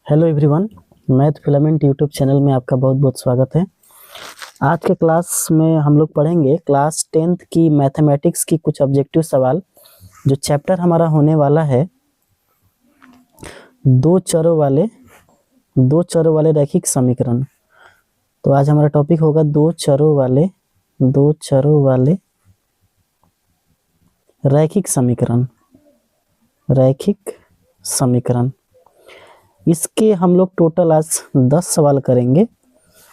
Hello everyone, math filament YouTube channel में आपका बहुत बहुत स्वागत है। आज के क्लास में हम लोग पढ़ेंगे क्लास 10th की मैथमेटिक्स की कुछ ऑब्जेक्टिव सवाल। जो चैप्टर हमारा होने वाला है दो चरों वाले रैखिक समीकरण। तो आज हमारा टॉपिक होगा दो चरों वाले रैखिक समीकरण। इसके हम लोग टोटल आज 10 सवाल करेंगे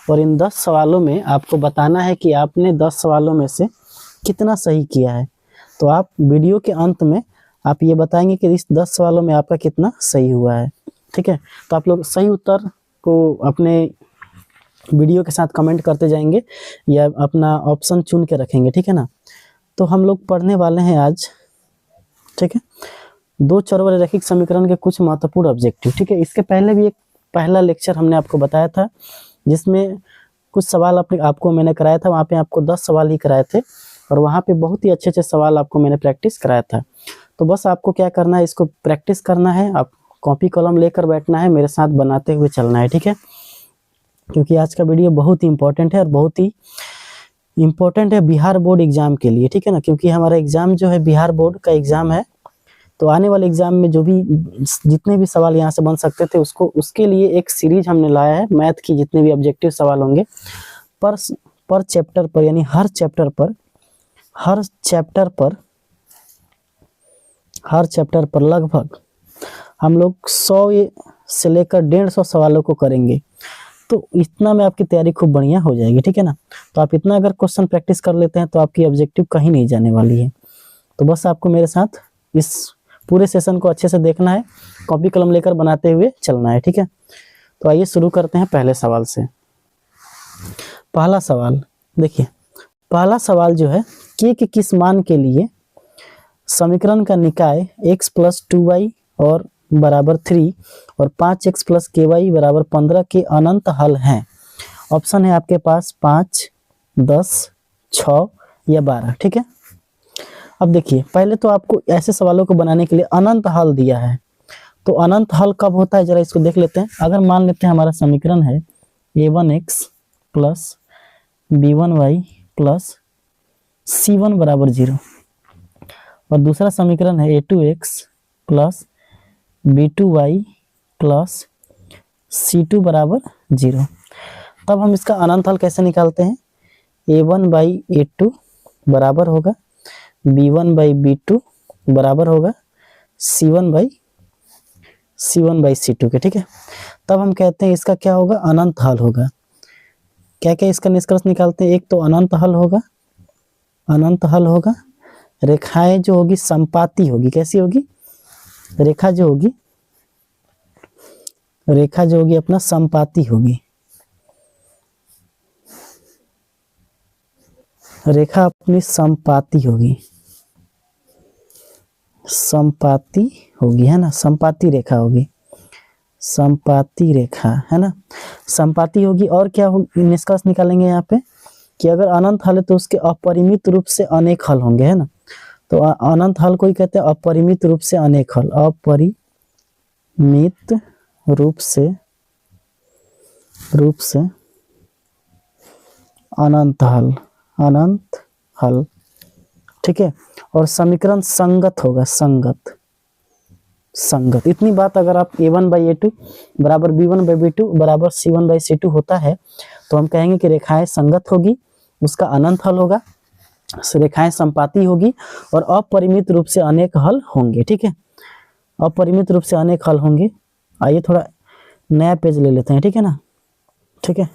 और इन 10 सवालों में आपको बताना है कि आपने 10 सवालों में से कितना सही किया है। तो आप वीडियो के अंत में आप ये बताएंगे कि इस 10 सवालों में आपका कितना सही हुआ है। ठीक है, तो आप लोग सही उत्तर को अपने वीडियो के साथ कमेंट करते जाएंगे या अपना ऑप्शन चुन के रखेंगे। ठीक है ना, तो हम लोग पढ़ने वाले हैं आज। ठीक है, दो चरों वाले रैखिक समीकरण के कुछ महत्वपूर्ण ऑब्जेक्टिव। ठीक है, इसके पहले भी एक पहला लेक्चर हमने आपको बताया था जिसमें कुछ सवाल आपको मैंने कराया था। वहाँ पे आपको 10 सवाल ही कराए थे और वहाँ पे बहुत ही अच्छे अच्छे सवाल आपको मैंने प्रैक्टिस कराया था। तो बस आपको क्या करना है, इसको प्रैक्टिस करना है। आप कॉपी कलम लेकर बैठना है, मेरे साथ बनाते हुए चलना है। ठीक है, क्योंकि आज का वीडियो बहुत ही इंपॉर्टेंट है और बहुत ही इम्पोर्टेंट है बिहार बोर्ड एग्जाम के लिए। ठीक है ना, क्योंकि हमारा एग्जाम जो है बिहार बोर्ड का एग्जाम है। तो आने वाले एग्जाम में जो भी जितने भी सवाल यहाँ से बन सकते थे उसके लिए एक सीरीज हमने लाया है। मैथ की जितने भी ऑब्जेक्टिव सवाल होंगे पर चैप्टर पर, यानी हर चैप्टर पर लगभग हम लोग 100 से लेकर 150 सवालों को करेंगे। तो इतना में आपकी तैयारी खूब बढ़िया हो जाएगी। ठीक है ना, तो आप इतना अगर क्वेश्चन प्रैक्टिस कर लेते हैं तो आपकी ऑब्जेक्टिव कहीं नहीं जाने वाली है। तो बस आपको मेरे साथ इस पूरे सेशन को अच्छे से देखना है, कॉपी कलम लेकर बनाते हुए चलना है। ठीक है, तो आइए शुरू करते हैं पहले सवाल से। पहला सवाल देखिए, पहला सवाल जो है के किस मान के लिए समीकरण का निकाय x + 2y और बराबर 3 और 5x + ky बराबर 15 के अनंत हल हैं। ऑप्शन है आपके पास 5, 10, 6 या 12। ठीक है, अब देखिए पहले तो आपको ऐसे सवालों को बनाने के लिए अनंत हल दिया है। तो अनंत हल कब होता है जरा इसको देख लेते हैं। अगर मान लेते हैं हमारा समीकरण है a1x + b1y + c1 बराबर 0 और दूसरा समीकरण है a2x + b2y + c2 बराबर 0। तब हम इसका अनंत हल कैसे निकालते हैं, a1/a2 बराबर होगा b1/b2 बराबर होगा c1/c2 के। ठीक है, तब हम कहते हैं इसका क्या होगा, अनंत हल होगा। क्या क्या इसका निष्कर्ष निकालते हैं, एक तो अनंत हल होगा। रेखाएं जो होगी संपाती होगी। कैसी होगी, रेखा जो होगी अपना संपाती होगी। रेखा अपनी संपाती होगी है ना, संपाती रेखा होगी, संपाती रेखा है ना, संपाती होगी। और क्या निष्कर्ष निकालेंगे यहाँ पे कि अगर अनंत हल है तो उसके अपरिमित रूप से अनेक हल होंगे, है ना। तो अनंत हल को ही कहते हैं अपरिमित रूप से अनेक हल, अपरिमित रूप से अनंत हल। ठीक है, और समीकरण संगत होगा, संगत। इतनी बात अगर आप a1/a2 बराबर b1/b2 बराबर c1/c2 होता है तो हम कहेंगे कि रेखाएं संगत होगी, उसका अनंत हल होगा, रेखाएं संपाती होगी और अपरिमित रूप से अनेक हल होंगे। ठीक है, अपरिमित रूप से अनेक हल होंगे। आइए थोड़ा नया पेज ले लेते हैं। ठीक है ना, ठीक है,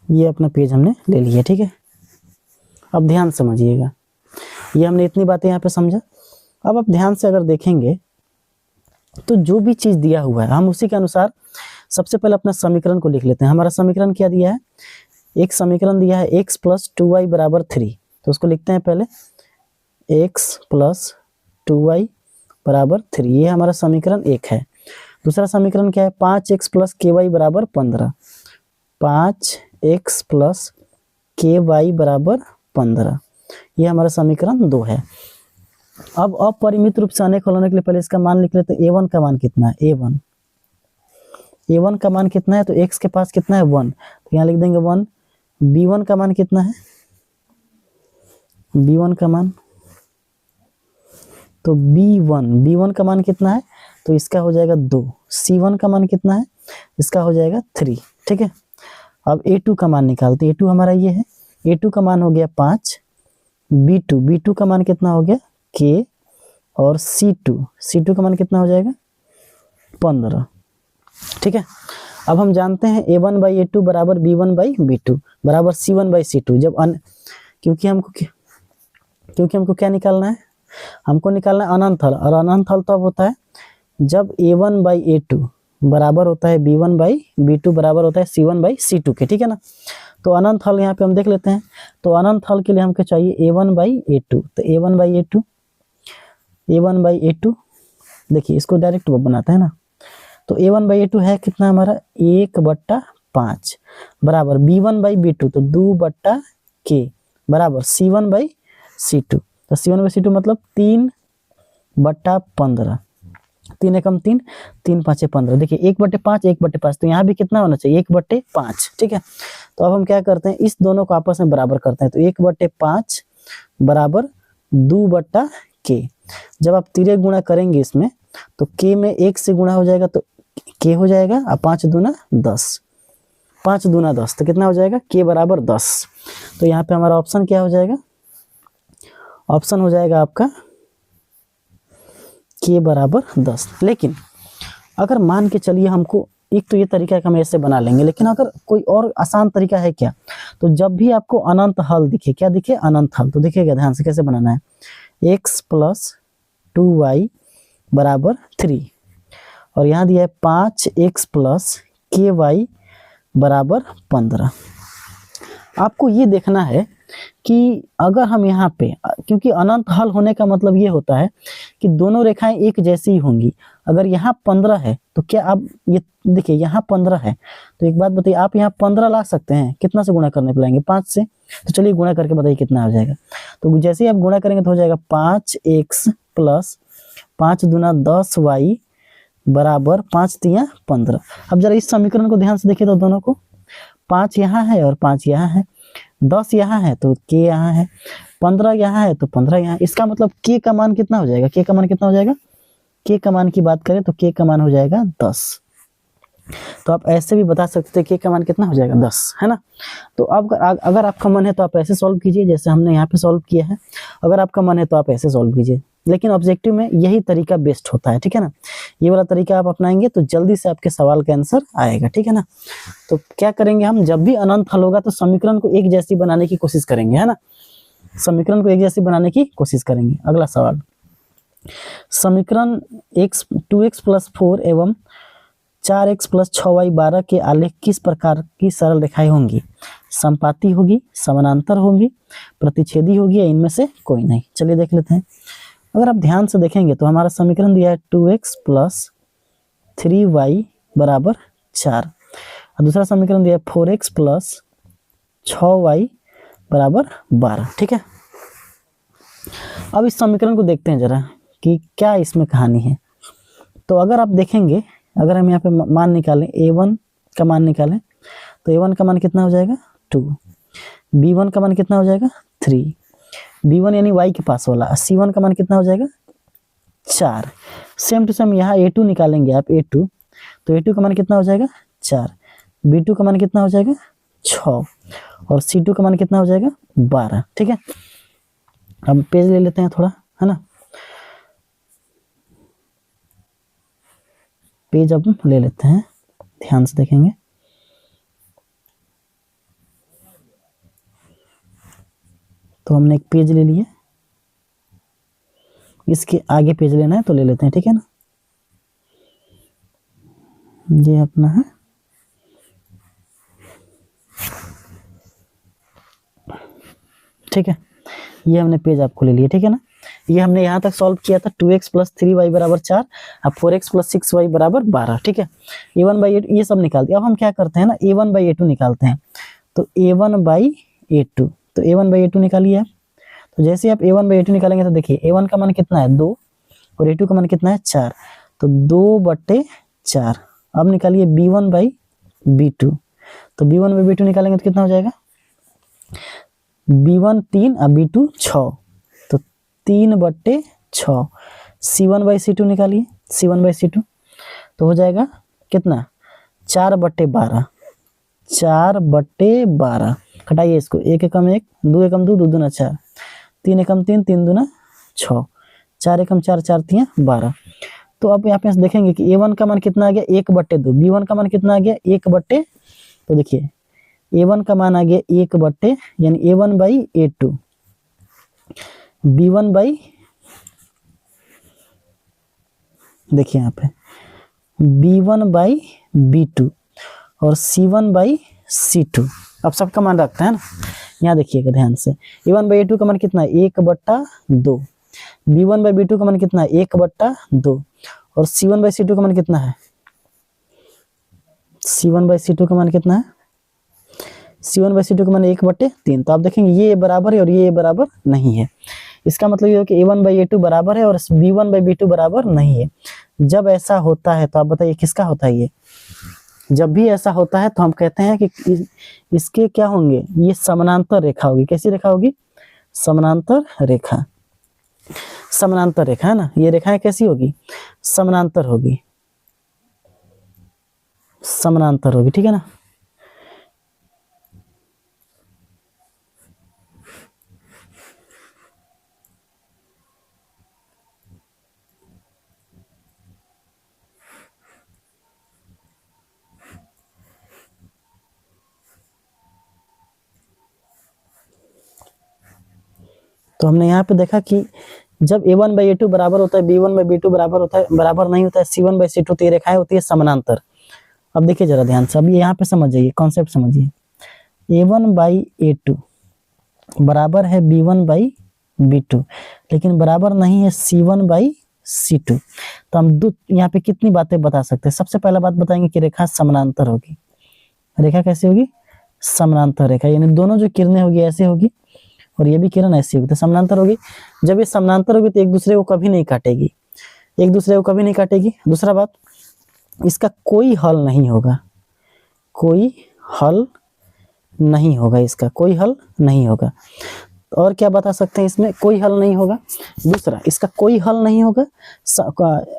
ये अपना पेज हमने ले लिया। ठीक है, अब ध्यान समझिएगा, ये हमने इतनी बातें यहाँ पे समझा। अब आप ध्यान से अगर देखेंगे तो जो भी चीज दिया हुआ है हम उसी के अनुसार सबसे पहले अपना समीकरण को लिख लेते हैं। हमारा समीकरण क्या दिया है, एक समीकरण दिया है x + 2y बराबर 3, तो उसको लिखते हैं पहले x + 2y बराबर 3, ये हमारा समीकरण एक है। दूसरा समीकरण क्या है, 5x + ky बराबर 15, 5x + ky बराबर 15, ये हमारा समीकरण 2 है। अब अपरिमित रूप से अनेक हल होने के लिए पहले इसका मान लिख लेते हैं। a1 का मान कितना है, a1 a1 का मान कितना है, तो x के पास कितना है 1, तो यहाँ लिख देंगे 1। b1 का मान कितना है, b1 का मान, तो b1 का मान कितना है, तो इसका हो जाएगा 2। c1 का मान कितना है, इसका हो जाएगा 3। ठीक है, अब a2 का मान निकालते हैं। a2 हमारा ये है, a2 का मान हो गया 5। b2 का मान कितना हो गया k, और c2 का मान कितना हो जाएगा 15। ठीक है, अब हम जानते हैं a1/a2 बराबर b1/b2 बराबर c1/c2। जब क्योंकि हमको क्या निकालना है, हमको निकालना है अनंत हल, और अनंत हल तब होता है जब a1/a2 बराबर होता है b1/b2 बराबर होता है c1/c2 के। ठीक है ना, तो अनंत हल यहाँ पे हम देख लेते हैं। तो अनंत हल के लिए हमको चाहिए a1/a2, तो a1/a2 देखिए, इसको डायरेक्ट बनाते हैं ना, तो a1/a2 है कितना हमारा 1/5 बराबर b1/b2 तो 2/k बराबर c1/c2, तो c1/c2 मतलब 3/15, 3 एकम 3, 3 5 15। देखिए 1/5 1/5, तो यहाँ भी कितना होना चाहिए 1/5। ठीक है, तो अब हम क्या करते हैं, इस दोनों को आपस में बराबर करते हैं, तो 1/5 बराबर 2/k। जब आप तिरे गुणा करेंगे इसमें, तो k में 1 से गुणा हो जाएगा तो k हो जाएगा, और 5 दूना 10, 5 दूना 10, तो कितना हो जाएगा k बराबर 10। तो यहाँ पे हमारा ऑप्शन क्या हो जाएगा, ऑप्शन हो जाएगा आपका k बराबर 10। लेकिन अगर मान के चलिए हमको, एक तो ये तरीका है कि हम ऐसे बना लेंगे, लेकिन अगर कोई और आसान तरीका है क्या, तो जब भी आपको अनंत हल दिखे, क्या दिखे अनंत हल, तो देखिएगा ध्यान से कैसे बनाना है, x + 2y बराबर 3, और यहाँ दिया है 5x + ky बराबर 15। आपको ये देखना है कि अगर हम यहाँ पे, क्योंकि अनंत हल होने का मतलब ये होता है कि दोनों रेखाएं एक जैसी ही होंगी। अगर यहाँ 15 है तो क्या आप ये देखिए, यहाँ 15 है, तो एक बात बताइए, आप यहाँ 15 ला सकते हैं, कितना से गुणा करने पे लाएंगे 5 से, तो चलिए गुणा करके बताइए कितना हो जाएगा। तो जैसे ही आप गुणा करेंगे तो हो जाएगा 5x + 5 दूना 10y बराबर 5 तिया 15। अब जरा इस समीकरण को ध्यान से देखिए, तो दोनों को 5 यहाँ है और 5 यहाँ है, 10 यहाँ है तो k यहाँ है, 15 यहाँ है तो 15 यहाँ। इसका मतलब k का मान कितना हो जाएगा, k का मान कितना हो जाएगा, k का मान की बात करें तो k का मान हो जाएगा 10। तो आप ऐसे भी बता सकते थे k का मान कितना हो जाएगा 10, है ना। तो अब अगर आपका मन है तो आप ऐसे सॉल्व कीजिए जैसे हमने यहाँ पे सॉल्व किया है, अगर आपका मन है तो आप ऐसे सॉल्व कीजिए, लेकिन ऑब्जेक्टिव में यही तरीका बेस्ट होता है। ठीक है ना, ये वाला तरीका आप अपनाएंगे तो जल्दी से आपके सवाल का आंसर आएगा। ठीक है ना, तो क्या करेंगे हम, जब भी अनंत हल होगा तो समीकरण को एक जैसी बनाने की कोशिश करेंगे, है ना, समीकरण को एक जैसी बनाने की कोशिश करेंगे। अगला सवाल, समीकरण 2x + 4 एवं 4x + 6y 12 के आलेख किस प्रकार की सरल रेखाएं होंगी, समपाती होगी, समानांतर होगी, प्रतिच्छेदी होगी, या इनमें से कोई नहीं। चलिए देख लेते हैं। अगर आप ध्यान से देखेंगे तो हमारा समीकरण दिया है 2x + 3y बराबर 4, और दूसरा समीकरण दिया है 4x + 6y बराबर 12। ठीक है, अब इस समीकरण को देखते हैं जरा कि क्या इसमें कहानी है। तो अगर आप देखेंगे, अगर हम यहाँ पे मान निकालें, a1 का मान निकालें, तो a1 का मान कितना हो जाएगा 2, b1 का मान कितना हो जाएगा 3, b1 यानी y के पास वाला, c1 का मान कितना हो जाएगा 4। सेम टू सेम यहाँ a2 निकालेंगे आप, a2, तो a2 का मान कितना हो जाएगा 4, b2 का मान कितना हो जाएगा 6, और c2 का मान कितना हो जाएगा 12। ठीक है, अब पेज ले लेते हैं थोड़ा, है ना, पेज अब ले लेते हैं, ध्यान से देखेंगे। तो हमने एक पेज ले लिया, इसके आगे पेज लेना है तो ले लेते हैं। ठीक है ना, ये अपना है, ठीक है, ये हमने पेज आपको ले लिया। ठीक है ना, ये हमने यहाँ तक सॉल्व किया था 2x + 3y बराबर 4, अब 4x + 6y बराबर 12। ठीक है, a1/a2 ये सब निकाल दिया। अब हम क्या करते हैं ना, a1/a2 निकालते हैं। तो a1/a2, तो a1/a2 निकालिए आप। तो जैसे आप a1/a2 निकालेंगे तो देखिए a1 का मान कितना है 2, और a2 का मान कितना है 4, तो 2/4 अब निकालिए b1 बाई b2, तो b1 बाई b2 निकालेंगे तो कितना हो जाएगा, b1 3 और b2 6, तो 3/6। c1 बाई c2 निकालिए, c1 बाई c2 तो हो जाएगा कितना, 4/12, 4/12। घटाइए इसको, 1 एकम 1, 2 एकम 2, 2 दूना 4, 3 एकम 3, 3 दूना 6, 4 एकम 4, 4 तिया 12। तो अब यहाँ पे देखेंगे कि a1 का मान कितना आ गया, 1/2, b1 का मान कितना आ गया, 1/, तो देखिए a1 का मान आ गया 1/, यानी a1 by a2, b1 by, देखिए यहाँ पे b1 बाई b2 और c1 बाई c2। अब सबका मान रखते हैं ना, यहाँ देखिएगा ध्यान से, a1 बाई a2 का मान कितना है, 1/2, b1 बाई b2 का मान कितना है, 1/2, और c1 बाई c2 का मान कितना है, c1 बाई c2 का मान कितना है, c1 बाई c2 का मान 1/3। तो आप देखेंगे ये बराबर है और ये बराबर नहीं है, इसका मतलब ये है कि a1 बाई a2 बराबर है और b1 बाई b2 बराबर नहीं है। जब ऐसा होता है तो आप बताइए किसका होता है ये, जब भी ऐसा होता है तो हम कहते हैं कि इसके क्या होंगे, ये समानांतर रेखा होगी। कैसी रेखा होगी, समानांतर रेखा, समानांतर रेखा है ना, ये रेखाएं कैसी होगी, समानांतर होगी, समानांतर होगी, ठीक है ना। तो हमने यहाँ पे देखा कि जब a1 बाई a2 बराबर होता है, b1 बाई b2 बराबर होता है, बराबर नहीं होता है c1 बाई c2, तो ये रेखाएं होती है समानांतर। अब देखिए जरा ध्यान से, अब यहाँ पे समझ जाइए, कॉन्सेप्ट समझिए, a1 बाई a2 बराबर है b1 बाई b2, लेकिन बराबर नहीं है c1 बाई c2। तो हम यहाँ पे कितनी बातें बता सकते हैं। सबसे पहला बात बताएंगे कि रेखा समानांतर होगी। रेखा कैसी होगी, समानांतर रेखा, यानी दोनों जो किरणें होगी ऐसे होगी और ये भी किरण ऐसी होगी, तो समानांतर होगी। जब ये समानांतर होगी तो एक दूसरे को कभी नहीं काटेगी, एक दूसरे को कभी नहीं काटेगी। दूसरा बात, इसका कोई हल नहीं होगा, कोई हल नहीं होगा, इसका कोई हल नहीं होगा। और क्या बता सकते हैं इसमें, कोई हल नहीं होगा। दूसरा, इसका कोई हल नहीं होगा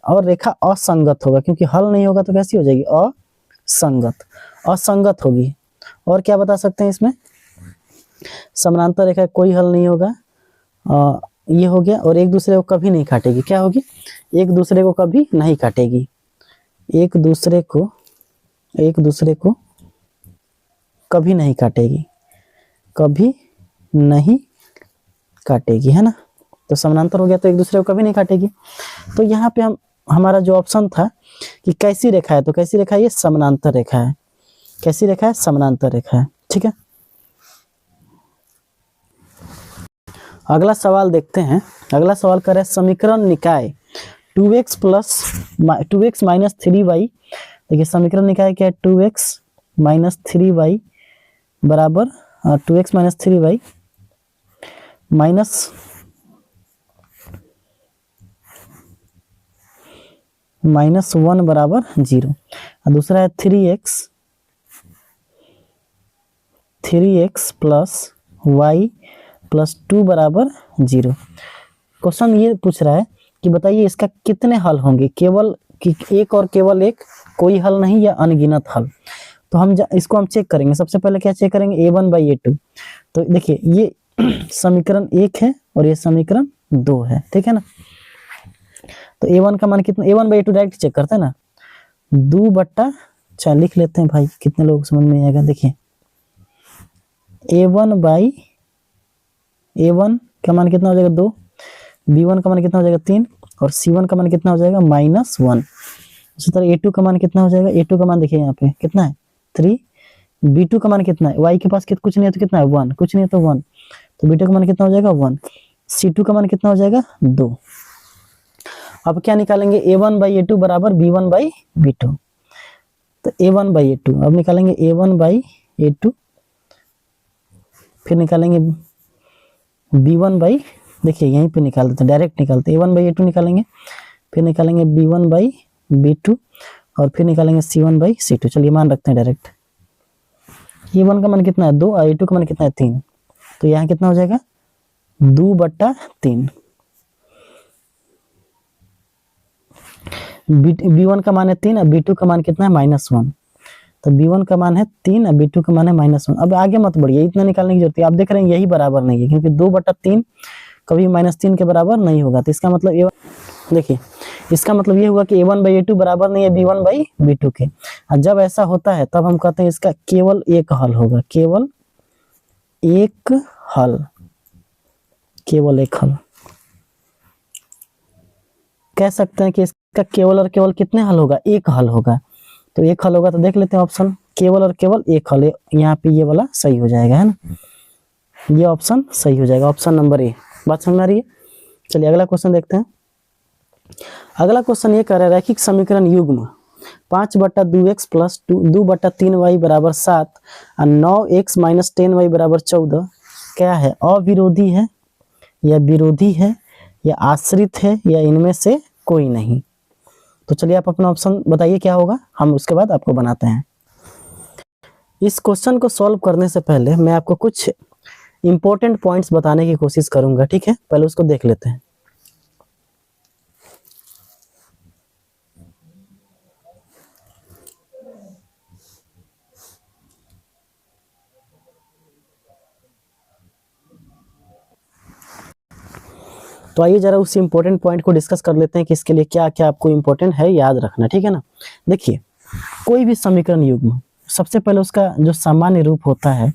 और रेखा असंगत होगा, क्योंकि हल नहीं होगा तो कैसी हो जाएगी, असंगत, असंगत होगी। और क्या बता सकते हैं इसमें, समानांतर रेखा कोई हल नहीं होगा, ये हो गया। और एक दूसरे को कभी नहीं काटेगी, क्या होगी, एक दूसरे को कभी नहीं काटेगी, एक दूसरे को कभी नहीं काटेगी, कभी नहीं काटेगी, है ना। तो समानांतर हो गया तो एक दूसरे को कभी नहीं काटेगी। तो यहाँ पे हमारा जो ऑप्शन था कि कैसी रेखा है, तो कैसी रेखा है, ये समानांतर रेखा है। कैसी रेखा है, समानांतर रेखा है, ठीक है। अगला सवाल देखते हैं। अगला सवाल कर रहा है समीकरण निकाय 2x माइनस 3y। देखिए समीकरण निकाय क्या है, 2x माइनस 3y बराबर 2x माइनस 3y माइनस -1 बराबर 0। और दूसरा है 3x प्लस y प्लस 2 बराबर 0। क्वेश्चन ये पूछ रहा है कि बताइए इसका कितने हल होंगे, केवल कि एक और केवल एक, कोई हल नहीं या अनगिनत हल। तो हम इसको हम चेक करेंगे। सबसे पहले क्या चेक करेंगे, a1 बाई a2। तो देखिए ये समीकरण 1 है और ये समीकरण 2 है, ठीक है ना। तो a1 का मान कितना, a1 by a2 direct check करते हैं ना, 2/, चल लिख लेते हैं भाई, कितने लोग समझ में आएगा। देखिए a1 बाई a1 का मान कितना हो जाएगा 2, b1 का मान कितना हो जाएगा 3 और c1 का मान कितना हो जाएगा -1। उसी तरह a2 का मान कितना हो जाएगा, a2 का मान देखिए यहाँ पे कितना है 3, b2 का मान कितना है, y के पास कुछ नहीं है तो कितना है 1, कुछ नहीं है तो 1, तो b2 का मान कितना हो जाएगा 1, c2 का मान कितना हो जाएगा 2। अब क्या निकालेंगे, a1 बाई a2 बराबर b1 बाई b2। तो a1 बाई a2 अब निकालेंगे a1 बाई a2, फिर निकालेंगे b1 बाई, देखिए यहीं पे निकाल देते हैं, डायरेक्ट निकालते हैं, a1 बाई a2 निकालेंगे, फिर निकालेंगे b1 बाई b2 और फिर निकालेंगे C1/C2। चलिए मान रखते हैं डायरेक्ट। A1 का मान कितना है 2 और A2 का मान कितना है 3, तो यहाँ कितना हो जाएगा 2/3। B1 का मान है 3 और B2 का मान कितना है -1, तो B1 का मान है 3 और B2 का मान है -1। अब आगे मत बढ़िए, इतना निकालने की जरूरत है। आप देख रहे हैं यही बराबर नहीं है, क्योंकि 2/3 कभी -3 के बराबर नहीं होगा। तो इसका मतलब देखिए, इसका मतलब ये हुआ कि A1/A2 बराबर नहीं है B1/B2 के। और जब ऐसा होता है तब हम कहते हैं इसका केवल एक हल होगा, केवल एक हल, केवल एक हल। कह सकते हैं कि इसका केवल और केवल कितने हल होगा, एक हल होगा। तो एक हल होगा, तो देख लेते हैं ऑप्शन, केवल और केवल एक हल। यहाँ पे ये वाला सही हो जाएगा, है ना, ये ऑप्शन सही हो जाएगा, ऑप्शन नंबर ए। बात समझ में आ रही है? चलिए अगला क्वेश्चन देखते हैं। अगला क्वेश्चन ये कह रहा है रैखिक समीकरण युग्म 5/2x + 2/3y = 7 और 9x - 10y = 14 क्या है? अविरोधी है या विरोधी है या आश्रित है या इनमें से कोई नहीं? तो चलिए आप अपना ऑप्शन बताइए क्या होगा, हम उसके बाद आपको बनाते हैं। इस क्वेश्चन को सॉल्व करने से पहले मैं आपको कुछ इंपॉर्टेंट पॉइंट्स बताने की कोशिश करूंगा, ठीक है? पहले उसको देख लेते हैं। तो आइए जरा उस इंपॉर्टेंट पॉइंट को डिस्कस कर लेते हैं कि इसके लिए क्या क्या आपको इंपॉर्टेंट है याद रखना, ठीक है ना। देखिए, कोई भी समीकरण युग्म सबसे पहले उसका जो सामान्य रूप होता है,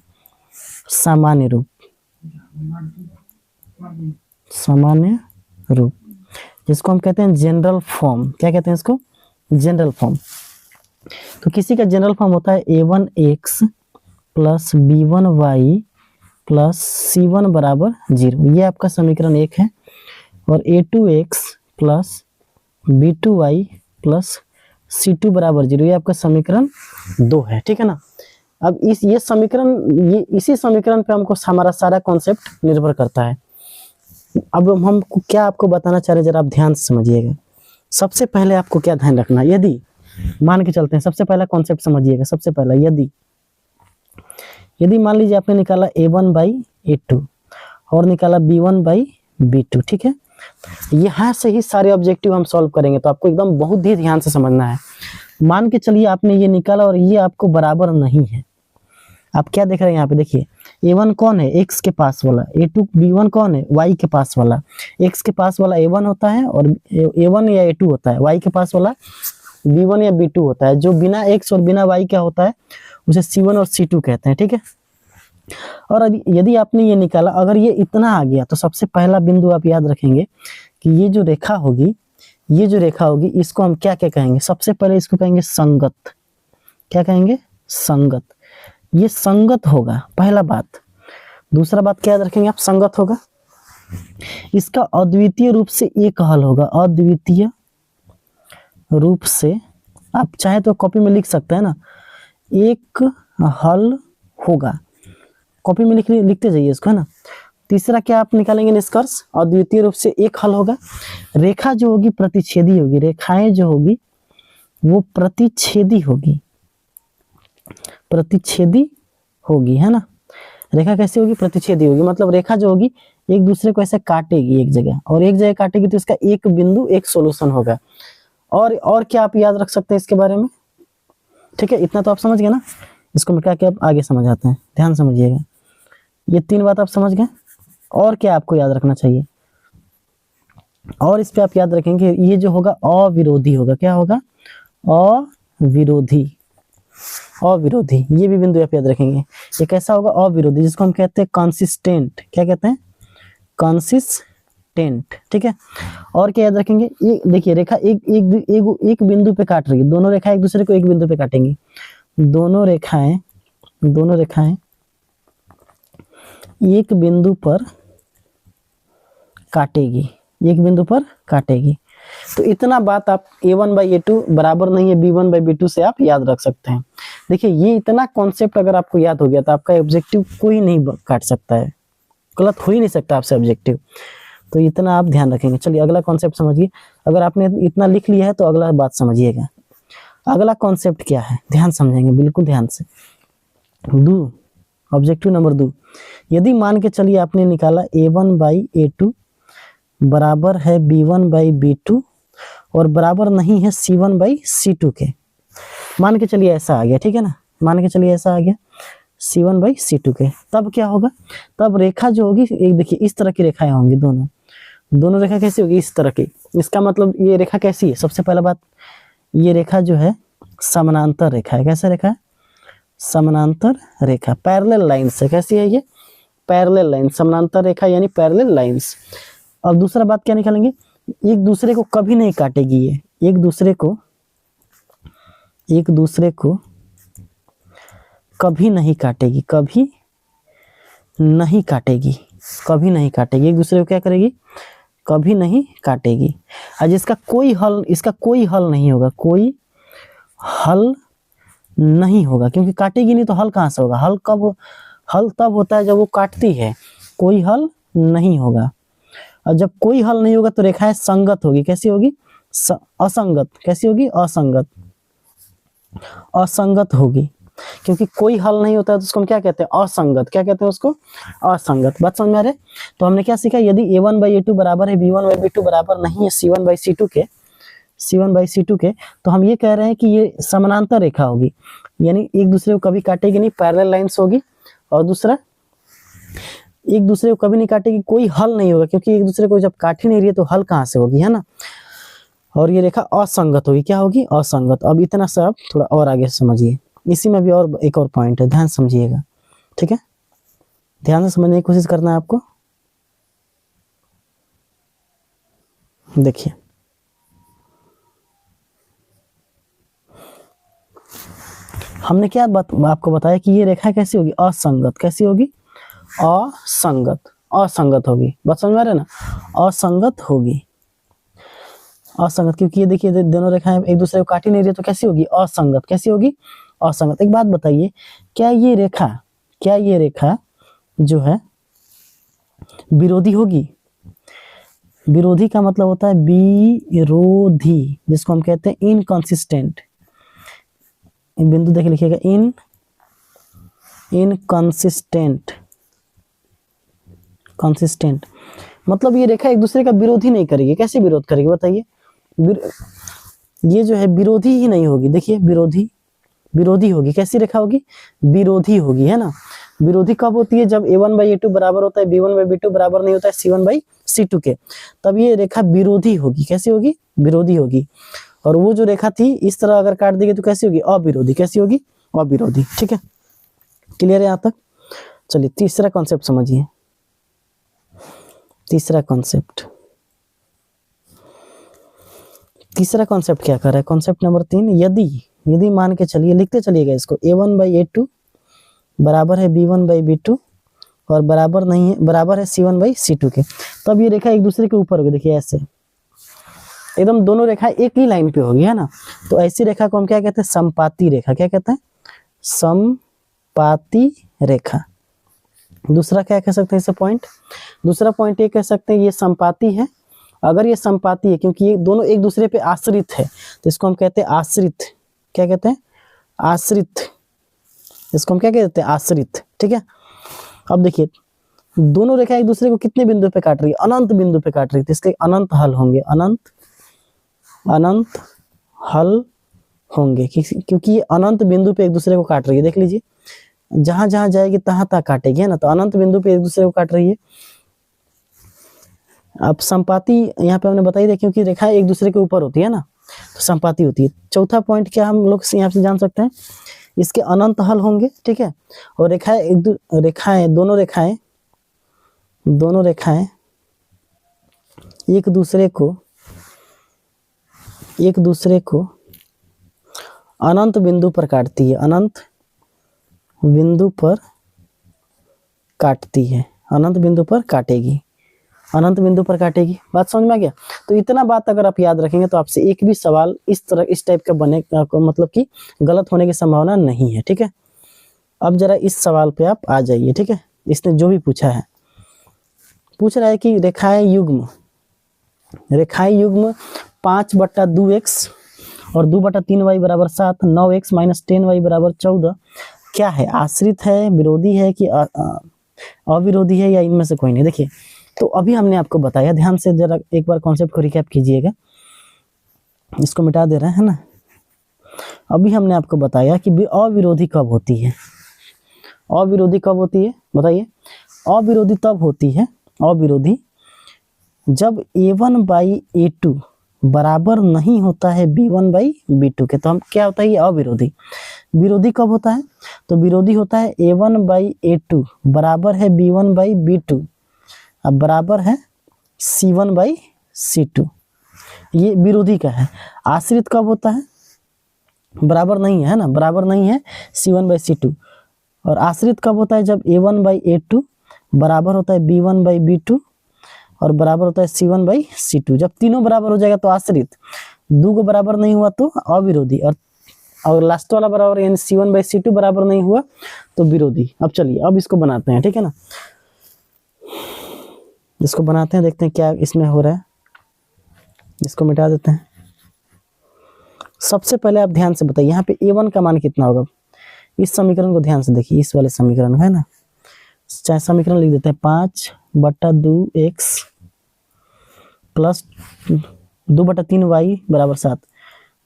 सामान्य रूप, सामान्य रूप जिसको हम कहते हैं जनरल फॉर्म। क्या कहते हैं इसको? General form. तो किसी का जनरल फॉर्म होता है A1x + B1y + C1 = 0। ये आपका समीकरण 1 है। और A2x + B2y + C2 = 0, ये आपका समीकरण 2 है, ठीक है ना। अब ये इसी समीकरण पे हमको हमारा सारा कॉन्सेप्ट निर्भर करता है। अब हम क्या आपको बताना चाह रहे हैं, जरा आप ध्यान से समझिएगा। सबसे पहले आपको क्या ध्यान रखना, यदि मान के चलते हैं, सबसे पहला कॉन्सेप्ट समझिएगा। सबसे पहला यदि मान लीजिए आपने निकाला A1/A2 और निकाला B1/B2, ठीक है, यहाँ से ही सारे ऑब्जेक्टिव हम सॉल्व करेंगे। तो आपको एकदम बहुत ही ध्यान से समझना है। मान के चलिए आपने ये निकाला और ये आपको बराबर नहीं है। आप क्या देख रहे हैं यहाँ पे? देखिए, A1 कौन है? x के पास वाला। B1 कौन है? y के पास वाला। x के पास वाला A1 होता है और A1 या A2 होता है। y के पास वाला B1 या B2 होता है। जो बिना x और बिना y क्या होता है, उसे C1 और C2 कहते हैं, ठीक है। और यदि आपने ये निकाला, अगर ये इतना आ गया, तो सबसे पहला बिंदु आप याद रखेंगे कि ये जो रेखा होगी, इसको हम क्या क्या कहेंगे? सबसे पहले इसको कहेंगे संगत। क्या कहेंगे? संगत। ये संगत होगा, पहला बात। दूसरा बात क्या याद रखेंगे आप? संगत होगा। इसका अद्वितीय रूप से एक हल होगा। अद्वितीय रूप से, आप चाहे तो कॉपी में लिख सकते हैं ना, एक हल होगा। कॉपी में लिखते जाइए इसको, है ना। तीसरा क्या आप निकालेंगे निष्कर्ष? अद्वितीय रूप से एक हल होगा। रेखा जो होगी प्रतिच्छेदी होगी। रेखाएं जो होगी वो प्रतिच्छेदी होगी, प्रतिच्छेदी होगी, है ना। रेखा कैसे होगी? प्रतिच्छेदी होगी। मतलब रेखा जो होगी एक दूसरे को ऐसे काटेगी एक जगह, और एक जगह काटेगी तो इसका एक बिंदु एक सॉल्यूशन होगा। और क्या आप याद रख सकते हैं इसके बारे में? ठीक है, इतना तो आप समझ गए ना। इसको मैं क्या आगे समझ आते हैं, ध्यान समझिएगा। ये 3 बात आप समझ गए। और क्या आपको याद रखना चाहिए? और इस पे आप याद रखेंगे ये जो होगा अविरोधी होगा। क्या होगा? अविरोधी। अविरोधी, ये भी बिंदु आप याद रखेंगे। ये कैसा होगा? अविरोधी, जिसको हम कहते हैं कंसिस्टेंट। क्या कहते हैं? कंसिस्टेंट, ठीक है। और क्या याद रखेंगे? ये देखिए, रेखा एक बिंदु पे काट रही है। दोनों रेखाएं एक दूसरे को एक बिंदु पे काटेंगी। दोनों रेखाएं एक बिंदु पर काटेगी, एक बिंदु पर काटेगी। तो इतना बात आप A1/A2 बराबर नहीं है B1/B2 से आप याद रख सकते हैं। देखिए, ये इतना कॉन्सेप्ट अगर आपको याद हो गया तो आपका ऑब्जेक्टिव कोई नहीं काट सकता है, गलत हो ही नहीं सकता आपसे ऑब्जेक्टिव। तो इतना आप ध्यान रखेंगे। चलिए अगला कॉन्सेप्ट समझिए। अगर आपने इतना लिख लिया है तो अगला बात समझिएगा। अगला कॉन्सेप्ट क्या है, ध्यान समझेंगे बिल्कुल ध्यान से। दो, ऑब्जेक्टिव नंबर 2, यदि मान के चलिए आपने निकाला a1/a2 बराबर है b1/b2 और बराबर नहीं है c1/c2 के, मान के चलिए ऐसा आ गया, ठीक है ना, मान के चलिए ऐसा आ गया c1/c2 के, तब क्या होगा, तब रेखा जो होगी, एक देखिए इस तरह की रेखाएं होंगी, दोनों रेखा कैसी होगी, इस तरह की। इसका मतलब ये रेखा कैसी है, सबसे पहला बात, ये रेखा जो है समानांतर रेखा है। कैसा रेखा है, समानांतर रेखा, पैरेलल लाइंस है। कैसी है ये, पैरेलल लाइन, समानांतर रेखा यानी पैरेलल लाइंस। अब दूसरा बात क्या निकालेंगे, एक दूसरे को कभी नहीं काटेगी, ये एक दूसरे को कभी नहीं काटेगी, कभी नहीं काटेगी, कभी नहीं काटेगी, एक दूसरे को क्या करेगी, कभी नहीं काटेगी। आज इसका कोई हल नहीं होगा, कोई हल नहीं होगा, क्योंकि काटेगी नहीं तो हल कहाँ से होगा, हल तब होता है जब वो काटती है, कोई हल नहीं होगा। और जब कोई हल नहीं होगा तो रेखाएं संगत होगी। कैसी होगी, असंगत। कैसी होगी, असंगत होगी, क्योंकि कोई हल नहीं होता है तो उसको हम क्या कहते हैं, असंगत। क्या कहते हैं उसको, असंगत। बात समझ में आ रही है। तो हमने क्या सीखा, यदि a1/a2 बराबर है b1/b2 बराबर नहीं है c1/c2 के, तो हम ये कह रहे हैं कि ये समानांतर रेखा होगी, यानी एक दूसरे को कभी काटेगी नहीं, पैरेलल लाइंस होगी। और दूसरा, एक दूसरे को कभी नहीं काटेगी, कोई हल नहीं होगा, क्योंकि एक दूसरे को जब काट ही नहीं रही है तो हल कहाँ से होगी, है ना। और ये रेखा असंगत होगी। क्या होगी, असंगत। अब इतना सा आप थोड़ा और आगे समझिए, इसी में भी और एक और पॉइंट है, ध्यान समझिएगा, ठीक है, ध्यान से समझने की कोशिश करना है आपको। देखिए, हमने क्या आपको बताया कि ये रेखा कैसी होगी, असंगत। कैसी होगी, असंगत होगी। बात समझ में आ रहा है ना, असंगत होगी, असंगत, क्योंकि ये देखिए दोनों रेखाएं एक दूसरे को काट ही नहीं रही, तो कैसी होगी, असंगत। कैसी होगी, असंगत। एक बात बताइए, क्या ये रेखा जो है विरोधी होगी। विरोधी का मतलब होता है विरोधी, जिसको हम कहते हैं इनकंसिस्टेंट। बिंदु देख लिखिएगा, कंसिस्टेंट, मतलब ये रेखा एक दूसरे का विरोधी नहीं करेगी। कैसे विरोध करेगी बताइए, ये जो है विरोधी ही नहीं होगी। देखिए, विरोधी होगी। कैसी रेखा होगी, विरोधी होगी, है ना। विरोधी कब होती है, जब a1/a2 बराबर होता है b1/b2 बराबर नहीं होता है c1/c2 के, तब ये रेखा विरोधी होगी। कैसी होगी, विरोधी होगी। और वो जो रेखा थी इस तरह अगर काट देगी तो कैसी होगी, अविरोधी। कैसी होगी, अविरोधी। ठीक है, क्लियर है यहाँ तक। चलिए तीसरा कॉन्सेप्ट समझिए। तीसरा कॉन्सेप्ट क्या कर रहा है, कॉन्सेप्ट नंबर 3, यदि मान के चलिए, लिखते चलिएगा इसको, a1/a2 बराबर है b1/b2 और बराबर है c1/c2 के, तब ये रेखा एक दूसरे के ऊपर होगी। देखिए ऐसे एकदम दोनों रेखा एक ही लाइन पे होगी, है ना। तो ऐसी रेखा को हम क्या कहते हैं, समपाती रेखा। क्या कहते हैं, समपाती रेखा। दूसरा क्या कह सकते हैं इसे पॉइंट, दूसरा पॉइंट ये कह सकते हैं ये समपाती है। अगर ये समपाती है क्योंकि ये दोनों एक दूसरे पे आश्रित है, तो इसको हम कहते हैं आश्रित। क्या कहते हैं, आश्रित। इसको हम क्या कहते हैं, आश्रित। ठीक है, अब देखिए दोनों रेखा एक दूसरे को कितने बिंदु पे काट रही है, अनंत बिंदु पे काट रही है, तो इसके अनंत हल होंगे, अनंत हल होंगे, क्योंकि ये अनंत बिंदु पे एक दूसरे को काट रही है। देख लीजिए, जहां जहां जाएगी तहां तहां काटेगी, है ना। तो अनंत बिंदु पे एक दूसरे को काट रही है। अब संपाती यहाँ पे हमने बताई थी, क्योंकि रेखाएं एक दूसरे के ऊपर होती है ना, तो संपाती होती है। चौथा पॉइंट क्या हम लोग यहाँ से जान सकते हैं, इसके अनंत हल होंगे। ठीक है, और दोनों रेखाएं एक दूसरे को अनंत बिंदु पर काटती है, अनंत बिंदु पर काटेगी। बात समझ में आ गया। तो इतना बात अगर आप याद रखेंगे तो आपसे एक भी सवाल इस टाइप का बने, मतलब कि गलत होने की संभावना नहीं है। ठीक है, अब जरा इस सवाल पे आप आ जाइए। ठीक है, इसने जो भी पूछ रहा है कि रेखाएं युग्म 5/2x और 2/3y बराबर 7, 9x माइनस 10y बराबर 14 क्या है, आश्रित है, विरोधी है कि अविरोधी है, या इनमें से कोई नहीं। देखिए तो अभी हमने आपको बताया, ध्यान से जरा एक बार कॉन्सेप्ट को रिकैप कीजिएगा, इसको मिटा दे रहे हैं ना। अभी हमने आपको बताया कि अविरोधी कब होती है, अविरोधी कब होती है बताइए। अविरोधी तब होती है, अविरोधी जब a1/a2 बराबर नहीं होता है b1/b2 के। तो हम क्या होता है ये अविरोधी। विरोधी कब होता है, तो विरोधी होता है a1/a2 बराबर है b1/b2 अब बराबर है c1/c2, ये विरोधी का है। आश्रित कब होता है, बराबर नहीं है ना, बराबर नहीं है c1/c2। और आश्रित कब होता है, जब a1/a2 बराबर होता है b1/b2 और बराबर होता है c1/c2। जब तीनों बराबर हो जाएगा तो आश्रित, दो को बराबर नहीं हुआ तो अविरोधी, और लास्ट वाला बराबर यानी c1/c2 बराबर नहीं हुआ तो विरोधी। अब चलिए अब इसको बनाते हैं, ठीक है ना, इसको बनाते हैं, देखते हैं क्या इसमें हो रहा है। इसको मिटा देते हैं। सबसे पहले आप ध्यान से बताइए यहाँ पे a1 का मान कितना होगा। इस समीकरण को ध्यान से देखिए, इस वाले समीकरण है ना, चाहे समीकरण लिख देते हैं 5/2x प्लस 2/3y बराबर 7,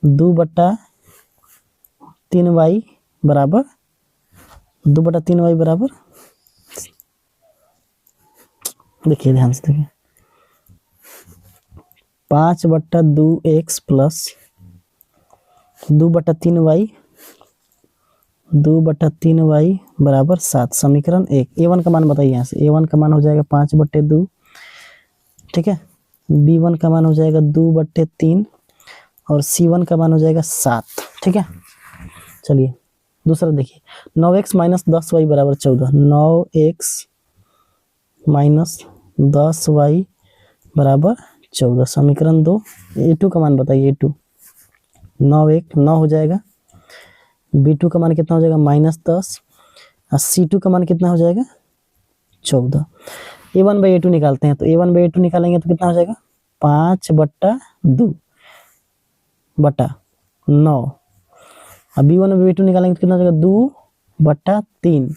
2/3y बराबर 2/3y बराबर, देखिए ध्यान से देखिए 5/2x प्लस 2/3y बराबर 7, समीकरण 1। a1 का मान बताइए, यहाँ से a1 का मान हो जाएगा 5/2, ठीक है, b1 का मान हो जाएगा 2/3 और c1 का मान हो जाएगा 7, ठीक है। चलिए दूसरा देखिए, 9x माइनस 10y बराबर 14, 9x माइनस 10y बराबर 14, समीकरण 2। a2 का मान बताइए, a2 9 हो जाएगा, b2 का मान कितना हो जाएगा -10 और c2 का मान कितना हो जाएगा 14। a1/a2 निकालते हैं, तो a1/a2 निकालेंगे तो कितना हो जाएगा 5/2/9, अब b1/b2 निकालेंगे तो कितना हो जाएगा 2/3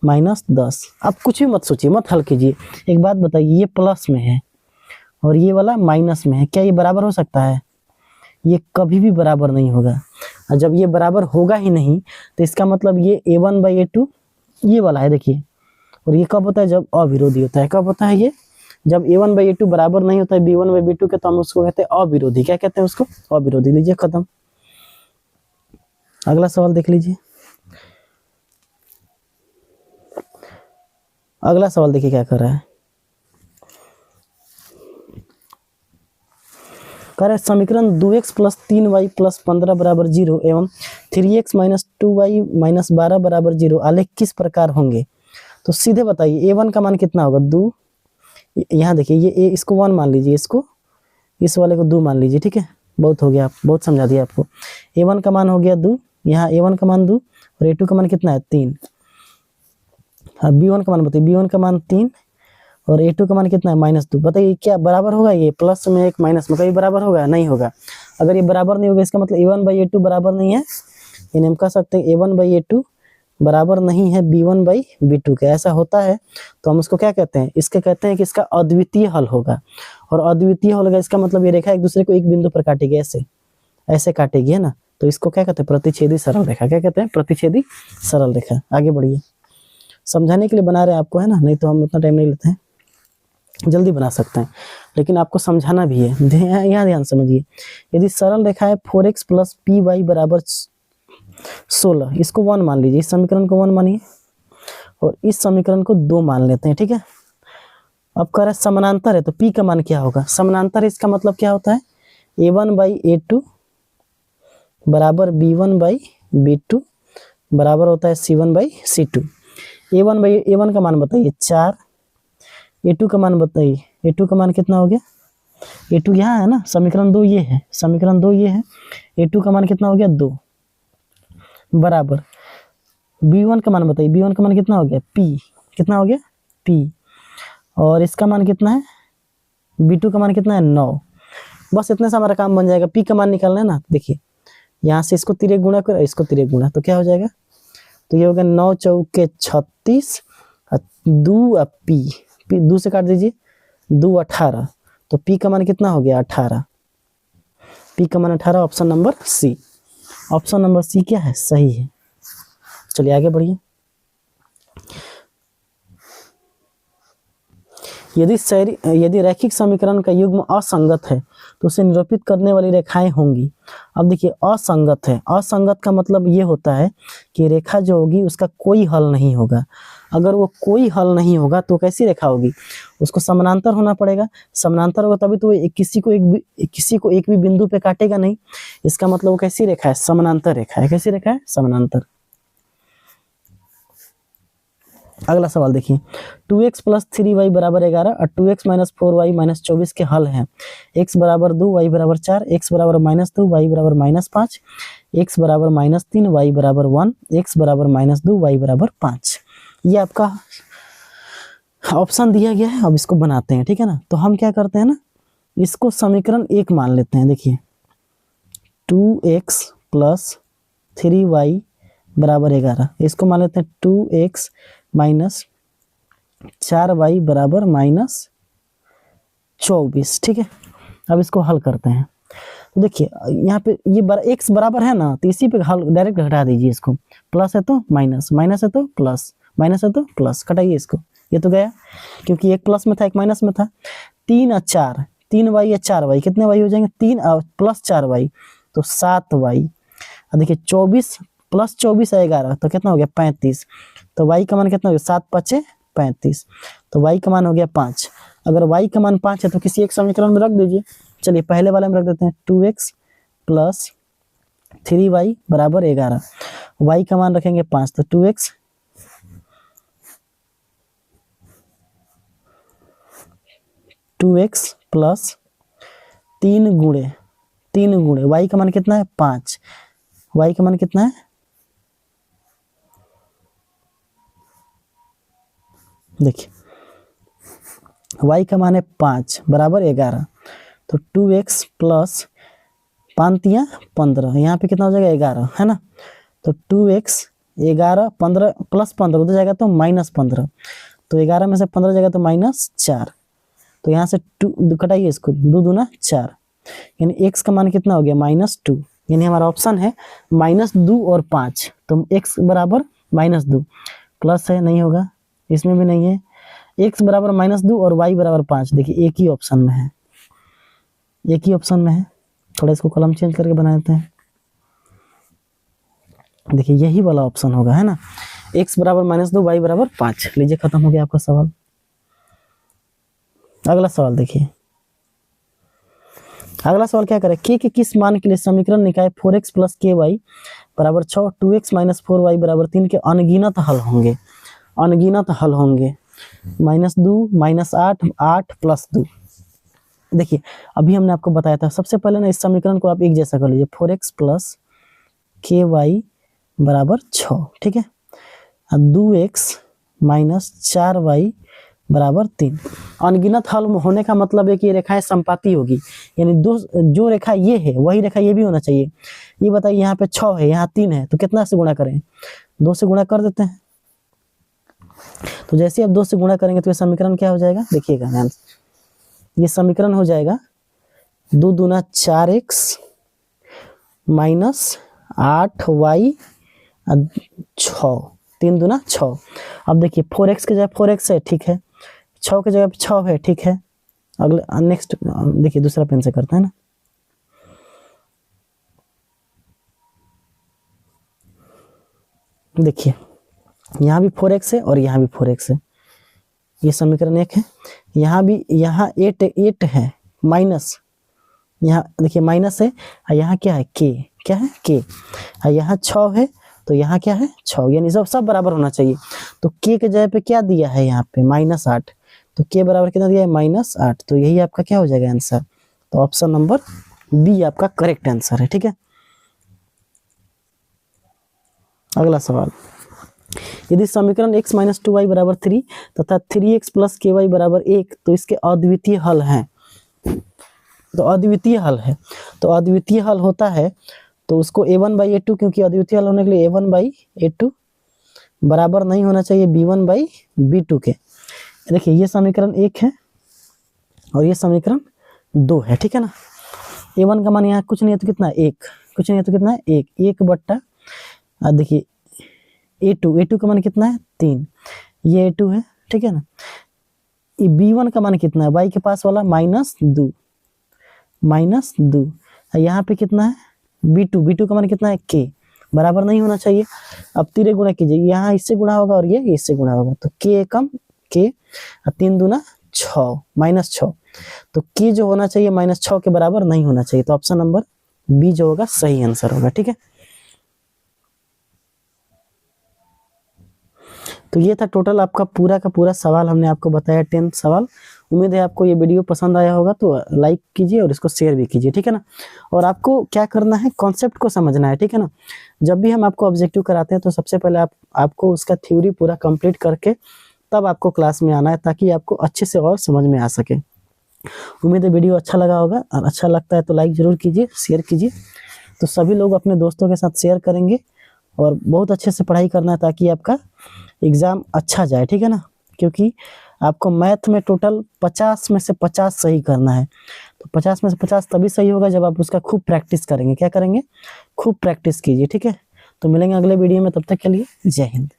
-10। अब कुछ भी मत सोचिए, मत हल कीजिए, एक बात बताइए, ये प्लस में है और ये वाला माइनस में है, क्या ये बराबर हो सकता है? ये कभी भी बराबर नहीं होगा। और जब ये बराबर होगा ही नहीं तो इसका मतलब ये a1/a2 ये वाला है, देखिए। और ये कब होता है? जब अविरोधी होता है। कब होता है ये? जब a1/a2 बराबर नहीं होता है b1/b2 के, तो हम उसको कहते हैं अविरोधी। क्या कहते हैं उसको? अविरोधी। लीजिए खत्म। अगला सवाल देख लीजिए। अगला सवाल देखिए क्या कर रहा है। कह रहा है समीकरण 2x प्लस 3y प्लस 15 बराबर 0 एवं 3x माइनस 2y माइनस 12 बराबर 0 आलेख किस प्रकार होंगे? तो सीधे बताइए a1 का मान कितना होगा? 2। यहाँ देखिए ये इसको 1 मान लीजिए, इसको इस वाले को 2 मान लीजिए, ठीक है। बहुत हो गया, बहुत समझा दिया आपको। a1 का मान हो गया 2, यहाँ a1 का मान 2 और a2 का मान कितना है 3। हाँ b1 का मान बताइए, b1 का मान 3 और a2 का मान कितना है -2। बताइए क्या बराबर होगा? ये प्लस में एक माइनस में, कभी बराबर होगा? नहीं होगा। अगर ये बराबर नहीं होगा इसका मतलब a1/a2 बराबर नहीं है, यानी हम कह सकते हैं a1/a2 बराबर नहीं है b1/b2 के। ऐसा होता है तो हम उसको क्या कहते हैं? इसके कहते हैं कि इसका अद्वितीय हल होगा। और अद्वितीय हल होगा इसका मतलब ये रेखा एक दूसरे को एक बिंदु पर काटेगी, ऐसे ऐसे काटेगी, है ना। तो इसको क्या कहते हैं? प्रतिच्छेदी सरल रेखा। क्या कहते हैं? प्रतिच्छेदी सरल रेखा। आगे बढ़िए, समझाने के लिए बना रहे हैं आपको, है ना, नहीं तो हम उतना टाइम नहीं लेते हैं, जल्दी बना सकते हैं, लेकिन आपको समझाना भी है। यहाँ ध्यान समझिए, यदि सरल रेखा है 4x प्लस py बराबर 16, इसको 1 मान लीजिए, इस समीकरण को 1 मानिए और इस समीकरण को 2 मान लेते हैं, ठीक है। अब कह रहा है समानांतर है, तो p का मान क्या होगा? समानांतर इसका मतलब क्या होता है? a1/a2 बराबर b1/b2 बराबर होता है c1/c2। a1 का मान बताइए 4, a2 का मान बताइए, a2 का मान कितना हो गया? a2 यहाँ है ना, समीकरण 2 ये है, समीकरण 2 ये है, a2 का मान कितना हो गया? 2 बराबर b1 का मान बताइए, b1 का मान कितना हो गया? p कितना हो गया? p। और इसका मान कितना है? b2 का मान कितना है? 9। बस इतने से हमारा काम बन जाएगा। p का मान निकालना है ना। देखिए यहाँ से इसको तिरे गुणा करो, इसको तिरे गुणा, तो क्या हो जाएगा, तो ये होगा 9 चौके 36, 2 पी, पी 2 से काट दीजिए, 2 18, तो पी का मान कितना हो गया 18, पी का मान 18, option number C, option number C क्या है, सही है। चलिए आगे बढ़िए। यदि रैखिक समीकरण का युग्म असंगत है तो उसे निरूपित करने वाली रेखाएं होंगी। अब देखिए असंगत है, असंगत का मतलब ये होता है कि रेखा जो होगी उसका कोई हल नहीं होगा। अगर वो कोई हल नहीं होगा तो कैसी रेखा होगी, उसको समानांतर होना पड़ेगा, समानांतर होगा तभी तो वो किसी को एक भी बिंदु पे काटेगा नहीं, इसका मतलब वो कैसी रेखा है, समानांतर रेखा है। कैसी रेखा है, समानांतर। अगला सवाल देखिए, 2x प्लस 3y बराबर 11 और 2x माइनस 4y माइनस 24 के हल हैं। x बराबर 2, y बराबर 4, x बराबर माइनस 2, y बराबर माइनस 5, x बराबर माइनस 3, y बराबर 1, x बराबर माइनस 2, y बराबर 5। ये आपका ऑप्शन दिया गया है, अब इसको बनाते हैं, ठीक है ना। तो हम क्या करते हैं ना, इसको समीकरण 1 मान लेते हैं। देखिए 2x प्लस 3y बराबर 11, इसको मान लेते हैं 2x माइनस 4y बराबर माइनस 24, ठीक है। अब इसको हल करते हैं, तो देखिए यहाँ पे ये x बराबर है ना, तो इसी पे हल डायरेक्ट घटा दीजिए इसको, प्लस है तो माइनस, माइनस है तो प्लस, माइनस है तो प्लस, घटाइए इसको, ये तो गया क्योंकि एक प्लस में था एक माइनस में था। 3 और 4, 3y या 4y, कितने y हो जाएंगे, 3 और प्लस 4y तो 7y। देखिए 24 प्लस 24 है 11, तो कितना हो गया 35, तो y का मान कितना हो गया, 7 5 35, तो y का मान हो गया 5। अगर y का मान 5 है तो किसी एक समीकरण में रख दीजिए। चलिए पहले वाले में रख देते हैं, 2x प्लस 3y बराबर 11, y का मान रखेंगे 5, तो 2x प्लस 3 गुणे y का मान कितना है 5, y का मान कितना है, देखिए y का मान है 5 बराबर 11, तो 2x प्लस 5 या 15, यहाँ पे कितना हो जाएगा 11, है ना। तो 2x 11 15 प्लस 15 उधर जाएगा तो माइनस 15, तो 11 में से 15 जाएगा तो माइनस 4, तो यहाँ से 2 कटाइए इसको, 2 दूना 4, यानी x का मान कितना हो गया -2, यानी हमारा ऑप्शन है -2 और 5, तो x बराबर -2, प्लस है नहीं होगा, इसमें भी नहीं है, x बराबर -2 और y बराबर 5, देखिए एक ही ऑप्शन में है, एक ही ऑप्शन में है। थोड़ा इसको कलम चेंज करके बना देते हैं, देखिए यही वाला ऑप्शन होगा, है ना, x बराबर -2 y बराबर 5। लीजिए खत्म हो गया आपका सवाल। अगला सवाल देखिए, अगला सवाल क्या करे, k के किस मान के लिए समीकरण निकाय 4x प्लस ky बराबर 6, 2x माइनस 4y बराबर 3 के अनगिनत हल होंगे, अनगिनत हल होंगे, -2 -8 8 प्लस 2। देखिए अभी हमने आपको बताया था, सबसे पहले ना इस समीकरण को आप एक जैसा कर लीजिए, 4x प्लस ky बराबर 6, ठीक है, 2x माइनस 4y बराबर 3। अनगिनत हल होने का मतलब है कि ये रेखाएं संपाती होगी, यानी जो रेखा ये है वही रेखा ये भी होना चाहिए। ये बताइए यहाँ पे 6 है, यहाँ 3 है, तो कितना से गुणा करें, 2 से गुणा कर देते हैं। तो जैसे आप 2 से गुणा करेंगे तो ये समीकरण क्या हो जाएगा, देखिएगा ध्यान, ये समीकरण हो जाएगा 2 दूना 4x माइनस 8y 6, 3 दूना 6। अब देखिए 4x की जगह 4x है, ठीक है, 6 की जगह पे 6 है, ठीक है। अगले नेक्स्ट देखिए दूसरा पेन से करते हैं ना, देखिए यहाँ भी 4x है और यहाँ भी 4x है, ये समीकरण 1 है। यहाँ भी, यहाँ 8 है माइनस, यहाँ देखिए माइनस है, और यहाँ क्या है k, क्या है k, और यहाँ 6 है, तो यहाँ क्या है 6, यानी सब बराबर होना चाहिए। तो k के जगह पे क्या दिया है यहाँ पे -8, तो k बराबर कितना दिया है -8, तो यही आपका क्या हो जाएगा आंसर, तो ऑप्शन नंबर बी आपका करेक्ट आंसर है, ठीक है। अगला सवाल, यदि समीकरण x माइनस 2y बराबर 3 तथा 3x प्लस ky बराबर 1 तो इसके अद्वितीय हल हैं, तो अद्वितीय हल है, तो अद्वितीय हल होता है तो उसको a1/a2, क्योंकि अद्वितीय हल होने के लिए a1/a2 बराबर नहीं होना चाहिए b1/b2 के। देखिए ये समीकरण 1 है और ये समीकरण 2 है, ठीक है ना। a1 का मान यहाँ कुछ नहीं है तो कितना है 1, कुछ नहीं है तो कितना है 1, 1/, देखिए a2 का मान कितना है 3, ये a2 है, ठीक है ना। ये b1 का मान कितना है, y के पास वाला -2, यहाँ पे कितना है b2 का मान कितना है k, बराबर नहीं होना चाहिए। अब तिरे गुणा कीजिए, यहाँ इससे गुणा होगा और ये इससे गुणा होगा, तो k एकम k, 3 दूना 6, -6, तो k जो होना चाहिए -6 के बराबर नहीं होना चाहिए, तो ऑप्शन नंबर बी जो होगा सही आंसर होगा, ठीक है। तो ये था टोटल आपका पूरा का पूरा सवाल, हमने आपको बताया 10 सवाल। उम्मीद है आपको ये वीडियो पसंद आया होगा, तो लाइक कीजिए और इसको शेयर भी कीजिए, ठीक है ना। और आपको क्या करना है, कॉन्सेप्ट को समझना है, ठीक है ना। जब भी हम आपको ऑब्जेक्टिव कराते हैं तो सबसे पहले आपको उसका थ्योरी पूरा कंप्लीट करके तब आपको क्लास में आना है, ताकि आपको अच्छे से और समझ में आ सके। उम्मीद है वीडियो अच्छा लगा होगा, और अच्छा लगता है तो लाइक जरूर कीजिए, शेयर कीजिए। तो सभी लोग अपने दोस्तों के साथ शेयर करेंगे, और बहुत अच्छे से पढ़ाई करना है ताकि आपका एग्ज़ाम अच्छा जाए, ठीक है ना। क्योंकि आपको मैथ में टोटल 50 में से 50 सही करना है, तो 50 में से 50 तभी सही होगा जब आप उसका खूब प्रैक्टिस करेंगे। क्या करेंगे, खूब प्रैक्टिस कीजिए, ठीक है। तो मिलेंगे अगले वीडियो में, तब तक के लिए जय हिंद।